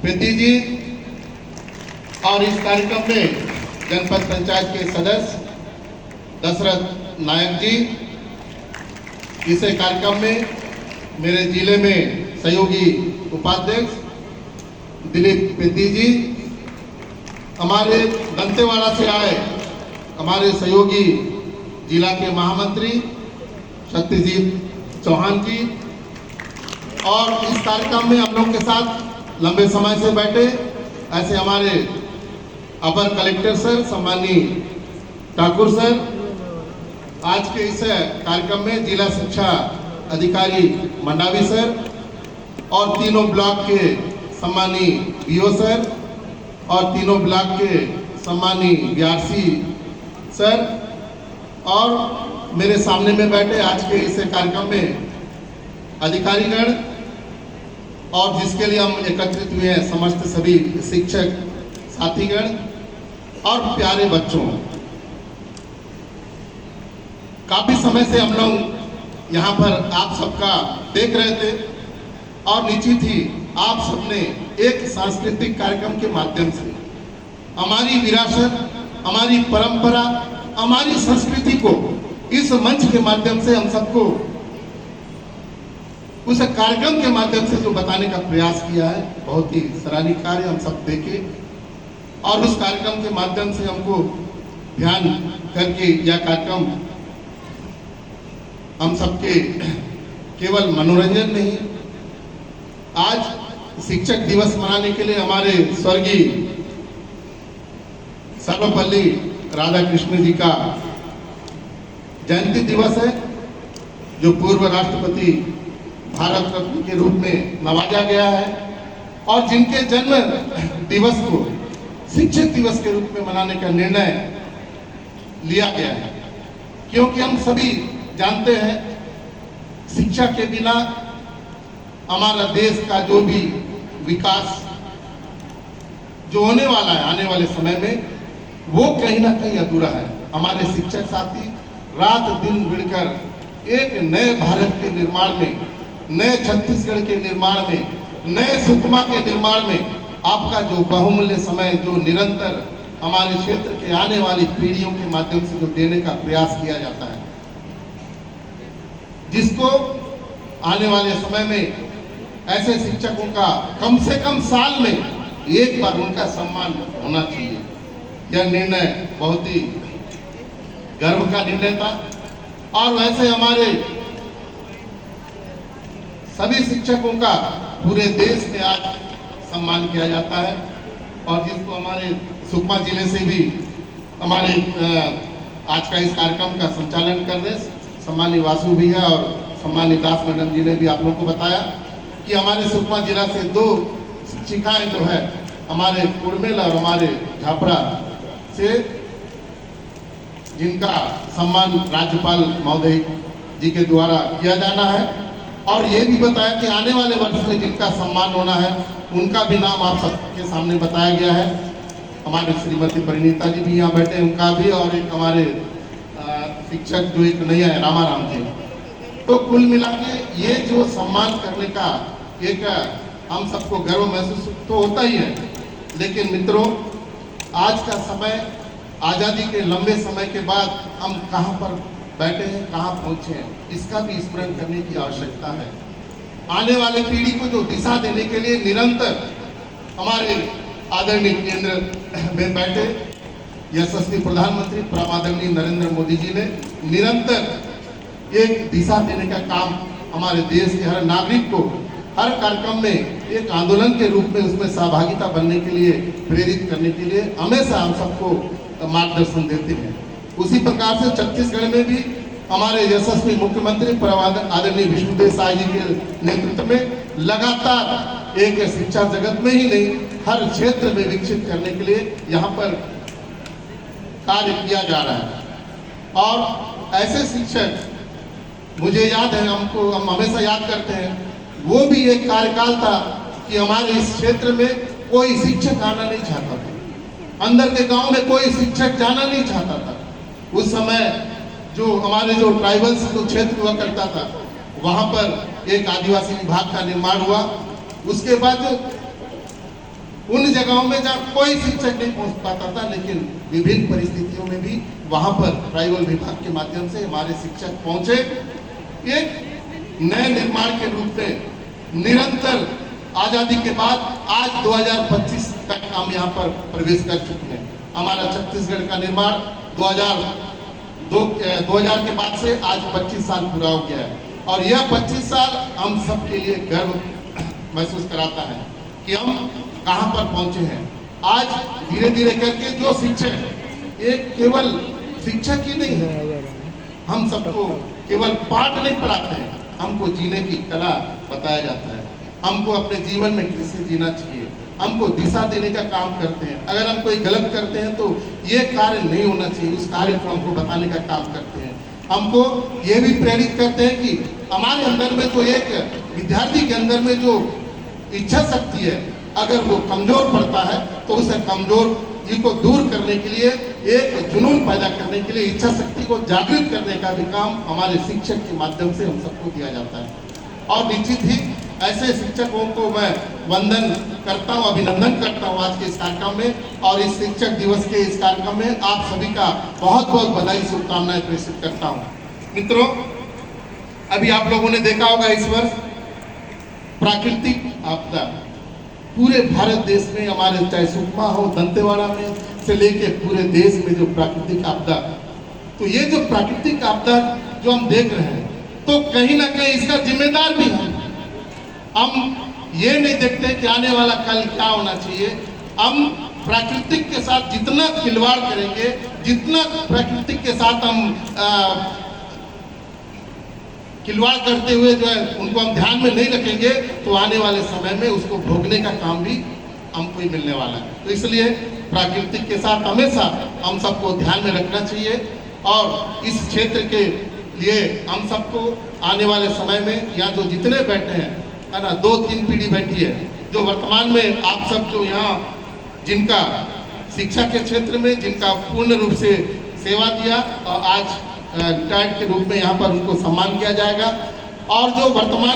प्रीति जी और इस कार्यक्रम में जनपद पंचायत के सदस्य दशरथ नायक जी, इस कार्यक्रम में मेरे जिले में सहयोगी उपाध्यक्ष दिलीप प्रीति जी, हमारे दंतेवाड़ा से आए हमारे सहयोगी जिला के महामंत्री सत्यजीत चौहान जी, और इस कार्यक्रम में हम लोग के साथ लंबे समय से बैठे ऐसे हमारे अपर कलेक्टर सर सम्मानीय ठाकुर सर, आज के इस कार्यक्रम में जिला शिक्षा अधिकारी मंडावी सर और तीनों ब्लॉक के सम्मानीय बीओ सर और तीनों ब्लॉक के सम्मानीय बीआरसी सर और मेरे सामने में बैठे आज के इस कार्यक्रम में अधिकारीगण और जिसके लिए हम एकत्रित हुए हैं समस्त सभी शिक्षक साथीगण और प्यारे बच्चों, काफी समय से हम लोग यहाँ पर आप सबका देख रहे थे और निश्चित ही आप सबने एक सांस्कृतिक कार्यक्रम के माध्यम से हमारी विरासत, हमारी परंपरा, हमारी संस्कृति को इस मंच के माध्यम से हम सबको उस कार्यक्रम के माध्यम से जो बताने का प्रयास किया है, बहुत ही सराहनीय कार्य हम सब देखे और उस कार्यक्रम के माध्यम से हमको ध्यान करके यह कार्यक्रम हम सबके केवल मनोरंजन नहीं, आज शिक्षक दिवस मनाने के लिए हमारे स्वर्गीय सर्वपल्ली राधाकृष्ण जी का जयंती दिवस है, जो पूर्व राष्ट्रपति भारत रत्न के रूप में नवाजा गया है और जिनके जन्म दिवस को शिक्षक दिवस के रूप में मनाने का निर्णय लिया गया है, क्योंकि हम सभी जानते हैं शिक्षा के बिना हमारा देश का जो भी विकास जो होने वाला है आने वाले समय में, वो कहीं ना कहीं अधूरा है। हमारे शिक्षक साथी रात दिन भिड़कर एक नए भारत के निर्माण में, नए छत्तीसगढ़ के निर्माण में, नए सुकमा के निर्माण में आपका जो बहुमूल्य समय जो निरंतर हमारे क्षेत्र के आने वाली पीढ़ियों के माध्यम से जो देने का प्रयास किया जाता है, जिसको आने वाले समय में ऐसे शिक्षकों का कम से कम साल में एक बार उनका सम्मान होना चाहिए। यह निर्णय बहुत ही गर्व का निर्णय था और वैसे हमारे सभी शिक्षकों का पूरे देश में आज सम्मान किया जाता है और जिसको हमारे सुकमा जिले से भी हमारे आज का इस कार्यक्रम का संचालन कर रहे सम्मानीय वासु भैया और सम्मानीय दास मैडम जी ने भी आप लोग को बताया कि हमारे सुकमा जिला से 2 शिक्षिकाएं जो है हमारे कुड़मेल और हमारे झापड़ा से, जिनका सम्मान राज्यपाल महोदय जी के द्वारा किया जाना है और ये भी बताया कि आने वाले वर्ष में जिनका सम्मान होना है उनका भी नाम आप सबके सामने बताया गया है। हमारे श्रीमती परिणीता जी भी यहाँ बैठे, उनका भी, और एक हमारे शिक्षक जो एक नया है रामाराम जी। तो कुल मिला के ये जो सम्मान करने का एक हम सबको गर्व महसूस तो होता ही है, लेकिन मित्रों आज का समय, आज़ादी के लंबे समय के बाद हम कहाँ पर बैठे हैं, कहाँ पहुँचे हैं, इसका भी स्मरण करने की आवश्यकता है। आने वाले पीढ़ी को जो दिशा देने के लिए निरंतर हमारे आदरणीय केंद्र में बैठे यशस्वी प्रधानमंत्री परम आदरणीय नरेंद्र मोदी जी ने निरंतर एक दिशा देने का काम हमारे देश के हर नागरिक को हर कार्यक्रम में एक आंदोलन के रूप में उसमें सहभागिता बनने के लिए प्रेरित करने के लिए हमेशा हम सबको मार्गदर्शन देते हैं। उसी प्रकार से छत्तीसगढ़ में भी हमारे यशस्वी मुख्यमंत्री परम आदरणीय विष्णुदेव साय जी के नेतृत्व में लगातार एक शिक्षा जगत में ही नहीं हर क्षेत्र में विकसित करने के लिए यहाँ पर कार्य किया जा रहा है। और ऐसे शिक्षक मुझे याद है, हम हमेशा याद करते हैं, वो भी एक कार्यकाल था कि हमारे इस क्षेत्र में कोई शिक्षक आना नहीं चाहता था, अंदर के गांव में कोई शिक्षक जाना नहीं चाहता था। उस समय जो हमारे जो ट्राइबल्स जो क्षेत्र हुआ करता था वहाँ पर एक आदिवासी विभाग का निर्माण हुआ। उसके बाद उन जगहों में जहाँ कोई शिक्षक नहीं पहुंच पाता था, लेकिन विभिन्न परिस्थितियों में भी वहां पर ट्राइबल विभाग के माध्यम से हमारे शिक्षक पहुंचे। एक नए निर्माण के रूप में निरंतर आजादी के बाद आज 2025 तक हम यहाँ पर प्रवेश कर चुके हैं। हमारा छत्तीसगढ़ का निर्माण 2000 के बाद से आज 25 साल पूरा हो गया है, और यह 25 साल हम सबके लिए गर्व महसूस कराता है कि हम कहाँ पर पहुंचे हैं। आज धीरे धीरे करके जो शिक्षक एक केवल शिक्षक ही नहीं है, हम सबको केवल पाठ नहीं पढ़ाते हैं, हमको जीने की कला बताया जाता है, हमको अपने जीवन में कैसे जीना चाहिए, हमको दिशा देने का काम करते हैं। अगर हम कोई गलत करते हैं तो ये कार्य नहीं होना चाहिए, उस कार्य को हमको बताने का काम करते हैं। हमको ये भी प्रेरित करते हैं कि हमारे अंदर में जो एक विद्यार्थी के अंदर में जो इच्छा शक्ति है, अगर वो कमजोर पड़ता है तो उसे कमजोरी को दूर करने के लिए, एक जुनून पैदा करने के लिए, इच्छा शक्ति को जागृत करने का भी काम हमारे शिक्षक के माध्यम से हम सबको दिया जाता है। और निश्चित ही ऐसे शिक्षकों को मैं वंदन करता हूँ, अभिनंदन करता हूँ आज के इस कार्यक्रम में, और इस शिक्षक दिवस के इस कार्यक्रम में आप सभी का बहुत बहुत बधाई, शुभकामनाएं प्रेषित करता हूँ। मित्रों, अभी आप लोगों ने देखा होगा इस वर्ष प्राकृतिक आपदा पूरे भारत देश में, हमारे चाहे सुकमा हो, दंतेवाड़ा में से लेके पूरे देश में जो प्राकृतिक आपदा, तो ये जो प्राकृतिक आपदा जो हम देख रहे हैं, तो कहीं ना कहीं इसका जिम्मेदार भी हम ये नहीं देखते कि आने वाला कल क्या होना चाहिए। हम प्राकृतिक के साथ जितना खिलवाड़ करेंगे, जितना प्राकृतिक के साथ हम खिलवाड़ करते हुए जो है उनको हम ध्यान में नहीं रखेंगे, तो आने वाले समय में उसको भोगने का काम भी हमको ही मिलने वाला है। तो इसलिए प्राकृतिक के साथ हमेशा हम सबको ध्यान में रखना चाहिए, और इस क्षेत्र के लिए हम सबको आने वाले समय में यहाँ जो जितने बैठे हैं, है ना, 2-3 पीढ़ी बैठी है, जो वर्तमान में आप सब जो यहाँ जिनका शिक्षा के क्षेत्र में जिनका पूर्ण रूप से सेवा दिया, और आज रिटायर्ड के रूप में यहाँ पर उनको सम्मान किया जाएगा, और जो वर्तमान